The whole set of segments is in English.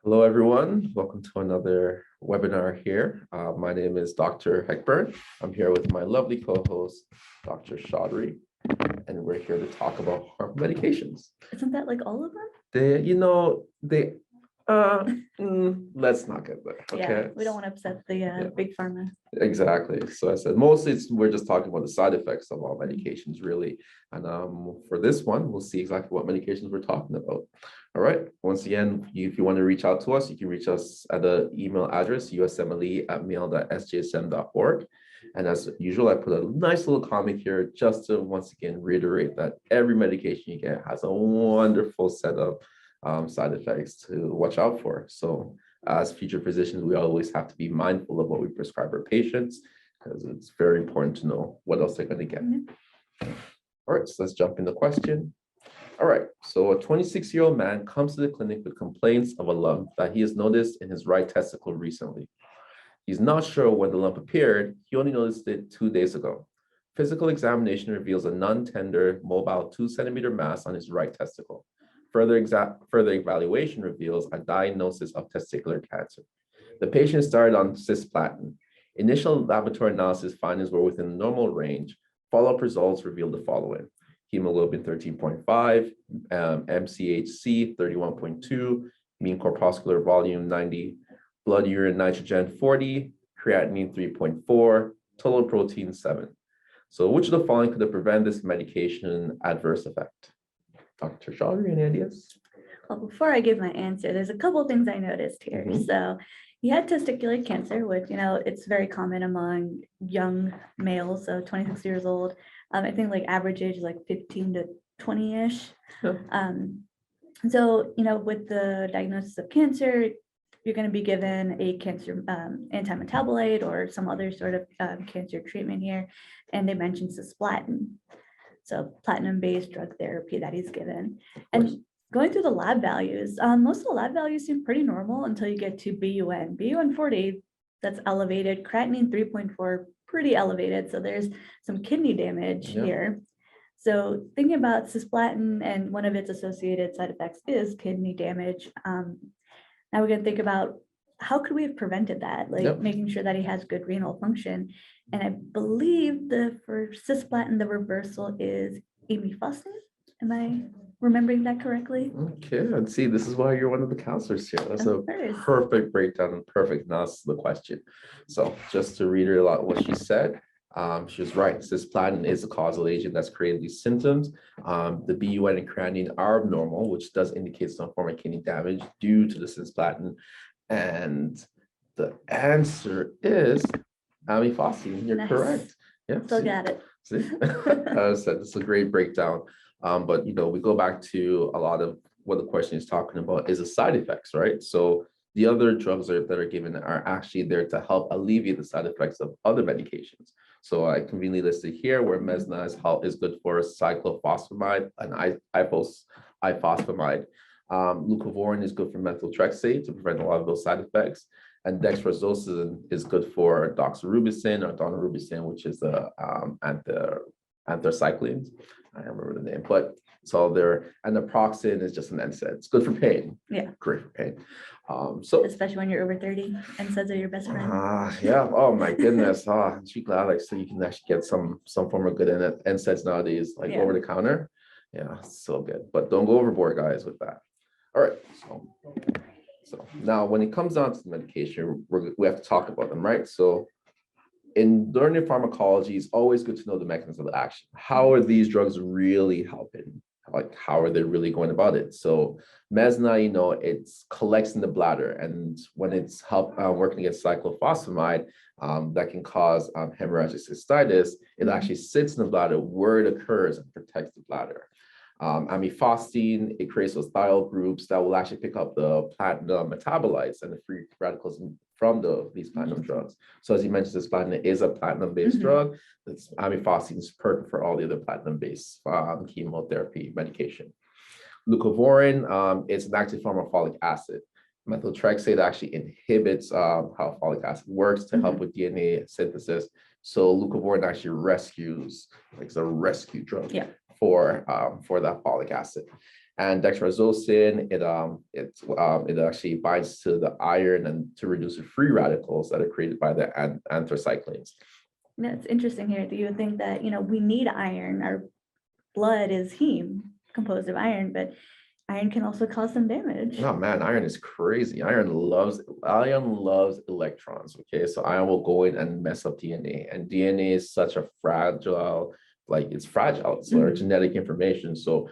Hello, everyone. Welcome to another webinar here. My name is Dr. Heckburn. I'm here with my lovely co-host, Dr. Chaudhry, and we're here to talk about harmful medications. Isn't that like all of them? Let's not get there. Okay. Yeah, we don't want to upset the big pharma. Exactly. So I said mostly we're just talking about the side effects of all medications, really. And for this one, we'll see exactly what medications we're talking about. All right. Once again, if you want to reach out to us, you can reach us at the email address usmle@mail.sjsm.org. And as usual, I put a nice little comment here just to once again reiterate that every medication you get has a wonderful set of side effects to watch out for. So as future physicians, we always have to be mindful of what we prescribe our patients because it's very important to know what else they're going to get. All right, so let's jump in the question. All right, so a 26-year-old man comes to the clinic with complaints of a lump that he has noticed in his right testicle recently. He's not sure when the lump appeared. He only noticed it 2 days ago. Physical examination reveals a non-tender, mobile 2-centimeter mass on his right testicle. Further evaluation reveals a diagnosis of testicular cancer. The patient started on cisplatin. Initial laboratory analysis findings were within the normal range. Follow-up results revealed the following: hemoglobin 13.5, MCHC 31.2, mean corpuscular volume 90, blood urine nitrogen 40, creatinine 3.4, total protein 7. So which of the following could have prevented this medication adverse effect? Dr. Chaudhry, any ideas? Well, before I give my answer, there's a couple of things I noticed here. So he had testicular cancer, which, it's very common among young males, so 26 years old. I think like average age is like 15 to 20-ish. So, with the diagnosis of cancer, you're going to be given a cancer anti-metabolite or some other sort of cancer treatment here. And they mentioned cisplatin. So platinum-based drug therapy that he's given. And going through the lab values, most of the lab values seem pretty normal until you get to BUN. BUN 40, that's elevated. Creatinine 3.4, pretty elevated. So there's some kidney damage here. So thinking about cisplatin and one of its associated side effects is kidney damage. Now we're going to think about how could we have prevented that, like making sure that he has good renal function. And I believe for cisplatin, the reversal is amifostine. Am I remembering that correctly? Okay, and see, this is why you're one of the counselors here. That's a perfect breakdown and perfect analysis of the question. So just to read her a lot what she said, she was right. Cisplatin is a causal agent that's creating these symptoms. The BUN and creatinine are abnormal, which does indicate some form of kidney damage due to the cisplatin. And the answer is amifostine. You're correct. Yeah. Still got it. See? I said it's a great breakdown. But we go back to a lot of what the question is talking about is the side effects, right? So the other drugs that are given are actually there to help alleviate the side effects of other medications. So I conveniently listed here where Mesna is good for cyclophosphamide and ifosfamide. Leucovorin is good for methotrexate to prevent a lot of those side effects. And dexamethasone is good for doxorubicin or daunorubicin, which is the anthracyclines. I don't remember the name, but it's all there. And naproxen is just an NSAID. It's good for pain. Yeah. Great for pain. So especially when you're over 30, NSAIDs are your best friend. Yeah. Oh my goodness. I'm glad so you can actually get some form of good NSAIDs nowadays, like over the counter. Yeah, so good. But don't go overboard, guys, with that. All right. So now when it comes down to the medication, we have to talk about them, right? So in learning pharmacology, it's always good to know the mechanism of action. How are these drugs really helping? Like, how are they really going about it? So Mesna, it collects in the bladder, and when it's working against cyclophosphamide, that can cause hemorrhagic cystitis. It actually sits in the bladder where it occurs and protects the bladder. Amifostine, it creates those thiol groups that will actually pick up the platinum metabolites and the free radicals from these platinum drugs. So as you mentioned, this platinum is a platinum-based drug. Amifostine is perfect for all the other platinum-based chemotherapy medication. Leucovorin is an active form of folic acid. Methotrexate actually inhibits how folic acid works to help with DNA synthesis. So leucovorin actually rescues, like it's a rescue drug for that folic acid. And dexamethasone, it actually binds to the iron and to reduce the free radicals that are created by the anthracyclines. That's interesting here. Do you think that, we need iron? Our blood is heme, composed of iron, but iron can also cause some damage. Oh man, iron is crazy. Iron loves electrons. Okay, so iron will go in and mess up DNA, and DNA is such a fragile, it's fragile. It's our genetic information. So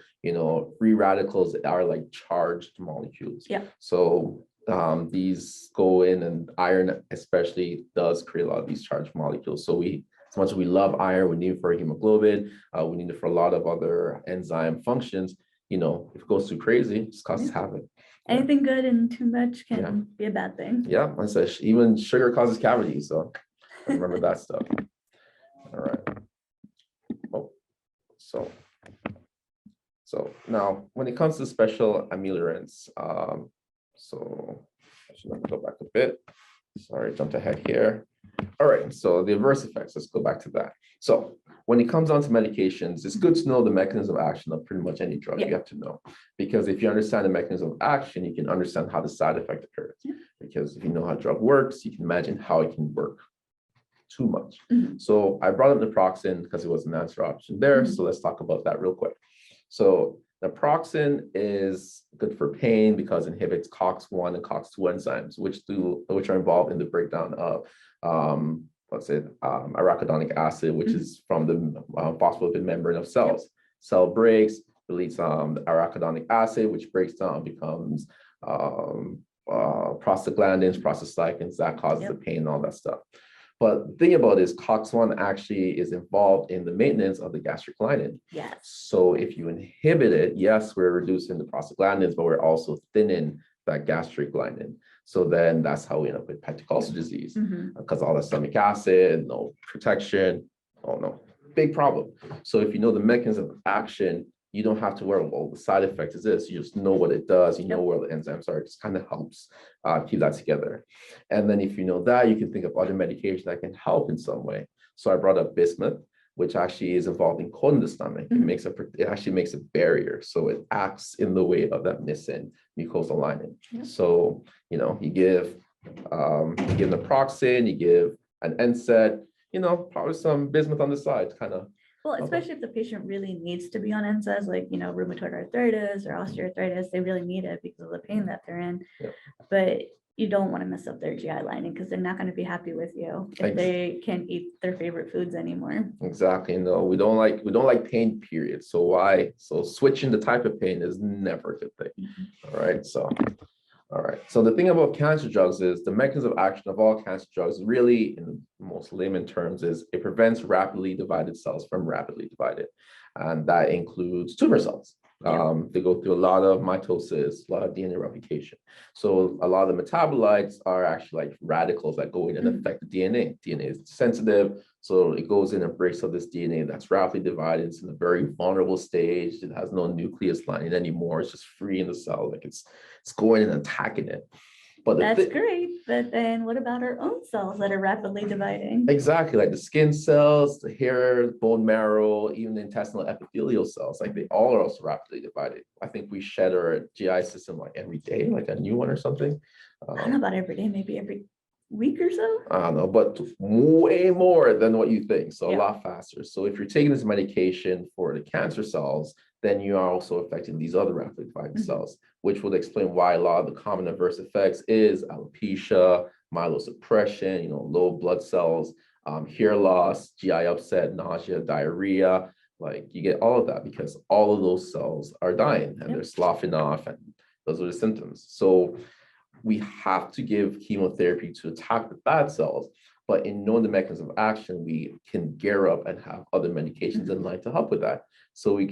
free radicals are like charged molecules. Yeah. So these go in, and iron especially does create a lot of these charged molecules. So as much as we love iron, we need it for hemoglobin. We need it for a lot of other enzyme functions. If it goes too crazy, it just causes havoc. Anything good and too much can be a bad thing. Yeah, I said even sugar causes cavities, so remember that stuff. All right. Oh, so now when it comes to special ameliorants, so I should have to go back a bit. Sorry, jumped ahead here. All right, so the adverse effects, let's go back to that. So when it comes down to medications, it's good to know the mechanism of action of pretty much any drug. You have to know, because if you understand the mechanism of action, you can understand how the side effect occurs. Because if you know how a drug works, you can imagine how it can work too much. So I brought up naproxen because it was an answer option there. So let's talk about that real quick. So naproxen is good for pain because it inhibits COX-1 and COX-2 enzymes, which are involved in the breakdown of arachidonic acid, which is from the phospholipid membrane of cells. Cell breaks, release arachidonic acid, which breaks down, becomes prostaglandins, prostacyclins, that causes the pain and all that stuff. But the thing about it is COX-1 actually is involved in the maintenance of the gastric lining. Yes. So if you inhibit it, yes, we're reducing the prostaglandins, but we're also thinning that gastric lining. So then that's how we end up with peptic ulcer disease, because all the stomach acid, no protection. Oh no, big problem. So if you know the mechanism of action, you don't have to worry about the side effect is this. You just know what it does. You know where the enzymes are. It just kind of helps keep that together. And then if you know that, you can think of other medication that can help in some way. So I brought up bismuth, which actually is involved in coating the stomach. It actually makes a barrier. So it acts in the way of that missing mucosal lining. So, you give naproxen, you give an NSAID, probably some bismuth on the side, kind of. Well, especially if the patient really needs to be on NSAIDs, like, rheumatoid arthritis or osteoarthritis, they really need it because of the pain that they're in. But you don't want to mess up their GI lining because they're not going to be happy with you if they can't eat their favorite foods anymore. Exactly. No, we don't like pain, period. So why? So switching the type of pain is never a good thing. All right. So the thing about cancer drugs is the mechanism of action of all cancer drugs, really, in the most layman terms, is it prevents rapidly divided cells from rapidly divided. And that includes tumor cells. They go through a lot of mitosis, a lot of DNA replication. So a lot of the metabolites are actually like radicals that go in and affect the DNA. DNA is sensitive, so it goes in and breaks up this DNA that's rapidly divided. It's in a very vulnerable stage. It has no nucleus lining anymore. It's just free in the cell, like it's going and attacking it. But that's great. But then what about our own cells that are rapidly dividing? Exactly, like the skin cells, the hair, bone marrow, even the intestinal epithelial cells, like they all are also rapidly divided. I think we shed our GI system like every day, like a new one or something. I don't know about every day, maybe every week or so. I don't know, but way more than what you think. So a lot faster. So if you're taking this medication for the cancer cells, then you are also affecting these other rapidly dividing cells, which would explain why a lot of the common adverse effects is alopecia, myelosuppression, low blood cells, hair loss, GI upset, nausea, diarrhea. Like you get all of that because all of those cells are dying and they're sloughing off, and those are the symptoms. So we have to give chemotherapy to attack the bad cells, but in knowing the mechanism of action, we can gear up and have other medications in line to help with that. So we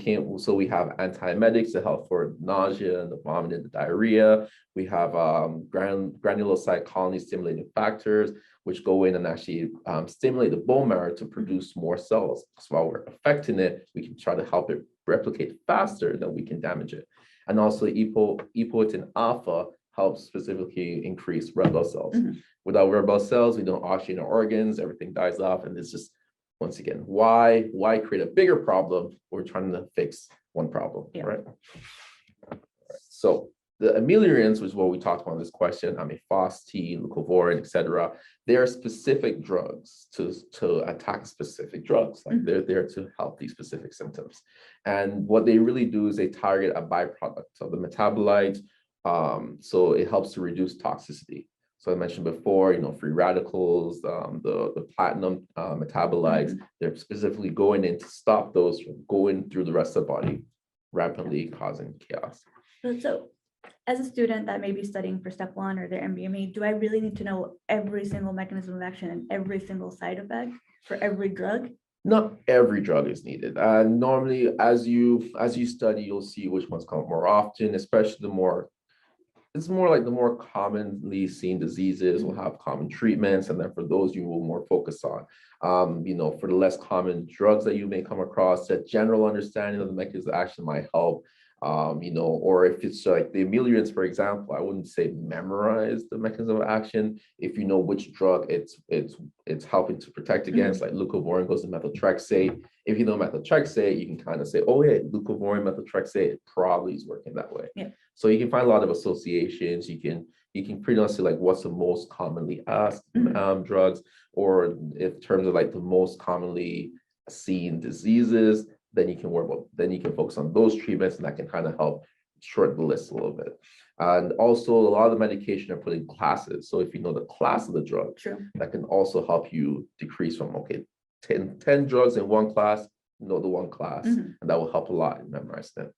have antiemetics to help for nausea and the vomiting and the diarrhea. We have granulocyte colony stimulating factors, which go in and actually stimulate the bone marrow to produce more cells. So while we're affecting it, we can try to help it replicate faster than we can damage it. And also epoetin alpha helps specifically increase red blood cells. Without red blood cells, we don't oxygenate our organs, everything dies off, and it's just, once again, why create a bigger problem? We're trying to fix one problem, right? So the ameliorants, which is what we talked about in this question, amifostine, leucovorin, et cetera, they are specific drugs to attack specific drugs. Like they're there to help these specific symptoms. And what they really do is they target a byproduct of the metabolite. So it helps to reduce toxicity. So I mentioned before, free radicals, the platinum metabolites, they're specifically going in to stop those from going through the rest of the body, rapidly causing chaos. So as a student that may be studying for step 1 or their MBME, do I really need to know every single mechanism of action and every single side effect for every drug? Not every drug is needed. Normally, as you study, you'll see which ones come up more often, especially it's more like the more commonly seen diseases will have common treatments, and then for those you will more focus on. For the less common drugs that you may come across, a general understanding of the mechanism of action might help. Or if it's like the ameliorants, for example, I wouldn't say memorize the mechanism of action. If you know which drug it's helping to protect against, like leucovorin goes to methotrexate. If you know methotrexate, you can kind of say, oh yeah, leucovorin, methotrexate, it probably is working that way. Yeah. So you can find a lot of associations. You can pretty much say like what's the most commonly asked drugs, or in terms of like the most commonly seen diseases. Then you can focus on those treatments, and that can kind of help shorten the list a little bit. And also a lot of the medication are put in classes. So if you know the class of the drug, that can also help you decrease from 10 drugs in one class, know the one class, and that will help a lot in memorizing them.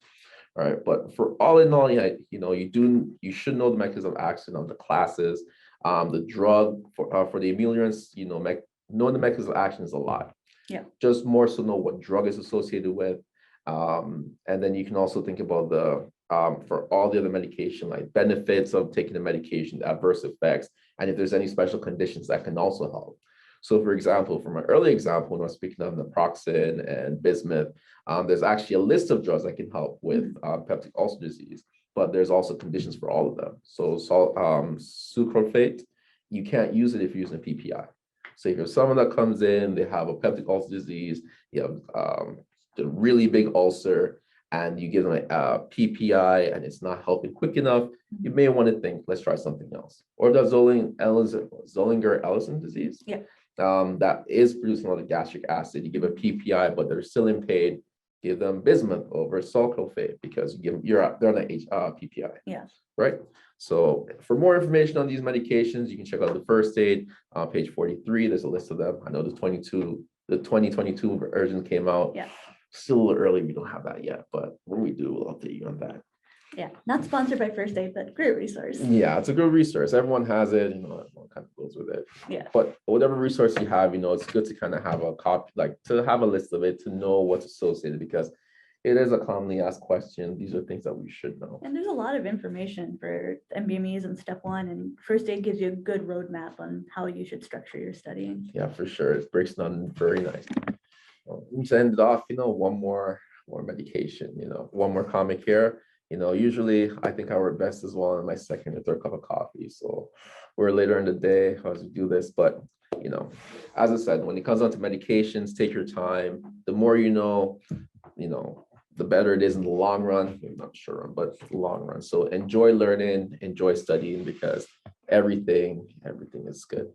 All right, but for all in all, you should know the mechanism of action of the classes. The drug for the ameliorants, knowing the mechanism of action is a lot. Yeah. Just more so know what drug is associated with. And then you can also think about for all the other medication, like benefits of taking the medication, the adverse effects, and if there's any special conditions that can also help. So for example, from an early example, when I was speaking of naproxen and bismuth, there's actually a list of drugs that can help with peptic ulcer disease, but there's also conditions for all of them. So sucralfate, you can't use it if you're using a PPI. So if you're someone that comes in, they have a peptic ulcer disease, you have a really big ulcer, and you give them a PPI and it's not helping quick enough, you may want to think, let's try something else. Or the Zollinger-Ellison disease, that is producing a lot of gastric acid. You give a PPI, but they're still in pain. Give them bismuth over sulcralfate because they're on a PPI. Yeah. Right. So for more information on these medications, you can check out the first aid on page 43. There's a list of them. I know the 2022 version came out. Yeah. Still a little early. We don't have that yet, but when we do, we'll update you on that. Yeah, not sponsored by First Aid, but great resource. Yeah, it's a good resource. Everyone has it, everyone kind of goes with it. Yeah. But whatever resource you have, it's good to kind of have a copy, like to have a list of it, to know what's associated, because it is a commonly asked question. These are things that we should know. And there's a lot of information for MBMEs and step 1, and First Aid gives you a good roadmap on how you should structure your studying. Yeah, for sure. It breaks down very nice. To end it off, one more medication, one more comic here. Usually I think I work best as well in my second or third cup of coffee. So we're later in the day as we do this, but as I said, when it comes down to medications, take your time. The more the better it is in the long run. I'm not sure, but the long run. So enjoy learning, enjoy studying, because everything is good.